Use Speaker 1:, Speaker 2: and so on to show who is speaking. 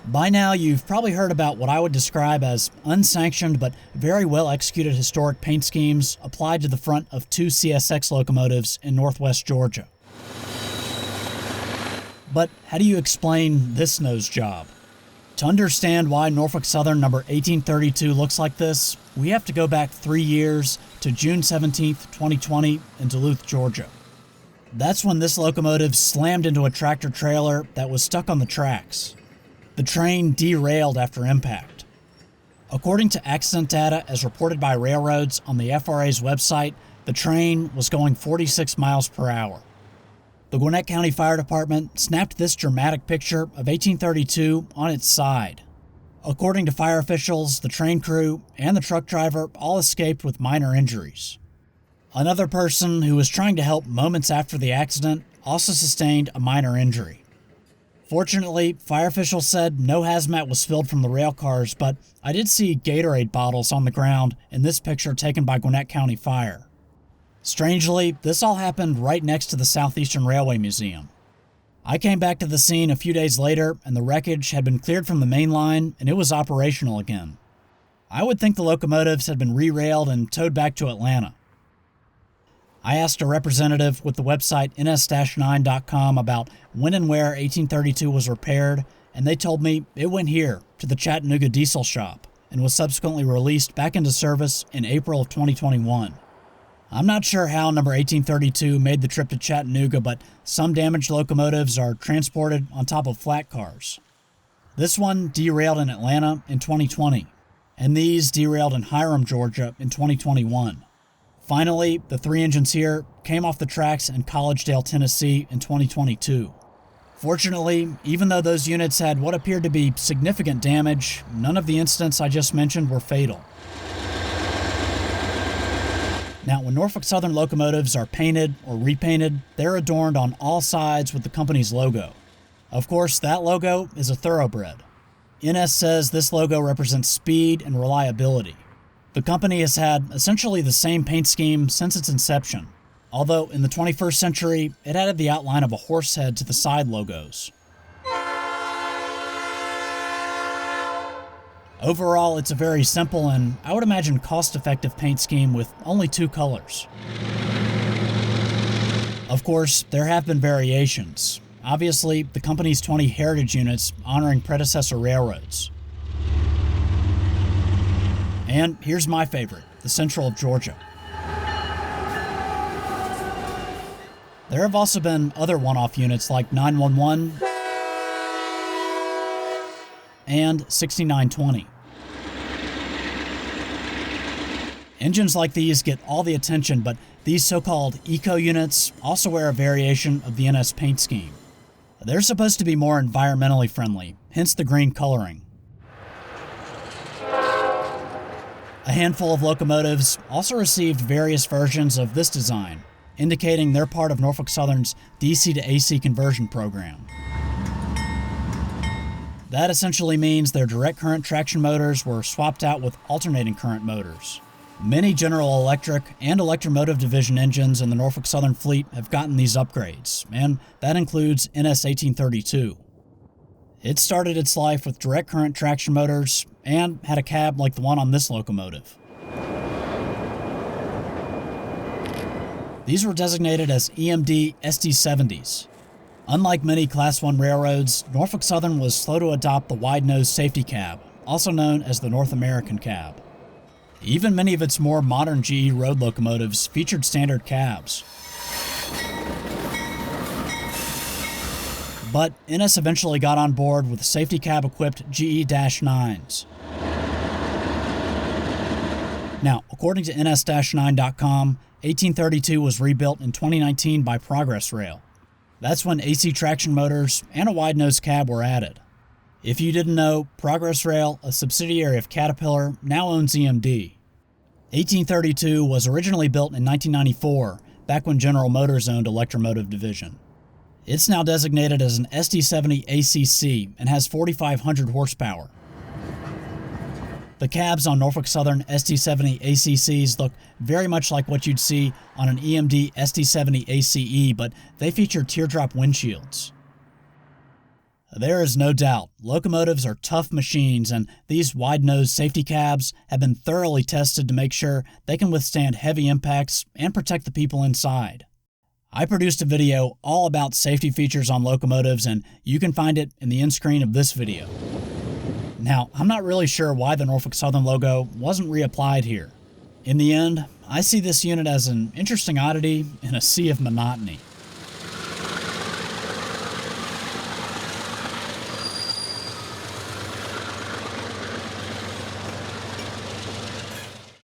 Speaker 1: By now, you've probably heard about what I would describe as unsanctioned but very well executed historic paint schemes applied to the front of two CSX locomotives in northwest Georgia. But how do you explain this nose job? To understand why Norfolk Southern number 1832 looks like this, we have to go back 3 years to June 17, 2020 in Duluth, Georgia. That's when this locomotive slammed into a tractor trailer that was stuck on the tracks. The train derailed after impact. According to accident data as reported by railroads on the FRA's website, the train was going 46 miles per hour. The Gwinnett County Fire Department snapped this dramatic picture of 1832 on its side. According to fire officials, the train crew and the truck driver all escaped with minor injuries. Another person who was trying to help moments after the accident also sustained a minor injury. Fortunately, fire officials said no hazmat was spilled from the rail cars, but I did see Gatorade bottles on the ground in this picture taken by Gwinnett County Fire. Strangely, this all happened right next to the Southeastern Railway Museum. I came back to the scene a few days later, and the wreckage had been cleared from the main line, and it was operational again. I would think the locomotives had been re-railed and towed back to Atlanta. I asked a representative with the website ns-9.com about when and where 1832 was repaired, and they told me it went here, to the Chattanooga Diesel Shop, and was subsequently released back into service in April of 2021. I'm not sure how number 1832 made the trip to Chattanooga, but some damaged locomotives are transported on top of flat cars. This one derailed in Atlanta in 2020, and these derailed in Hiram, Georgia in 2021. Finally, the three engines here came off the tracks in Collegedale, Tennessee in 2022. Fortunately, even though those units had what appeared to be significant damage, none of the incidents I just mentioned were fatal. Now, when Norfolk Southern locomotives are painted or repainted, they're adorned on all sides with the company's logo. Of course, that logo is a thoroughbred. NS says this logo represents speed and reliability. The company has had essentially the same paint scheme since its inception, although in the 21st century, it added the outline of a horse head to the side logos. Overall, it's a very simple and, I would imagine, cost-effective paint scheme with only 2 colors. Of course, there have been variations. Obviously, the company's 20 heritage units honoring predecessor railroads. And here's my favorite, the Central of Georgia. There have also been other one-off units like 911 and 6920. Engines like these get all the attention, but these so-called eco units also wear a variation of the NS paint scheme. They're supposed to be more environmentally friendly, hence the green coloring. A handful of locomotives also received various versions of this design, indicating they're part of Norfolk Southern's DC to AC conversion program. That essentially means their direct current traction motors were swapped out with alternating current motors. Many General Electric and Electromotive Division engines in the Norfolk Southern fleet have gotten these upgrades, and that includes NS 1832. It started its life with direct current traction motors and had a cab like the one on this locomotive. These were designated as EMD SD70s. Unlike many Class I railroads, Norfolk Southern was slow to adopt the wide-nose safety cab, also known as the North American cab. Even many of its more modern GE road locomotives featured standard cabs. But NS eventually got on board with safety cab-equipped GE-9s. Now, according to ns-9.com, 1832 was rebuilt in 2019 by Progress Rail. That's when AC traction motors and a wide-nose cab were added. If you didn't know, Progress Rail, a subsidiary of Caterpillar, now owns EMD. 1832 was originally built in 1994, back when General Motors owned Electromotive Division. It's now designated as an SD70 ACC and has 4,500 horsepower. The cabs on Norfolk Southern SD70 ACCs look very much like what you'd see on an EMD SD70 ACE, but they feature teardrop windshields. There is no doubt, locomotives are tough machines, and these wide-nose safety cabs have been thoroughly tested to make sure they can withstand heavy impacts and protect the people inside. I produced a video all about safety features on locomotives, and you can find it in the end screen of this video. Now, I'm not really sure why the Norfolk Southern logo wasn't reapplied here. In the end, I see this unit as an interesting oddity in a sea of monotony.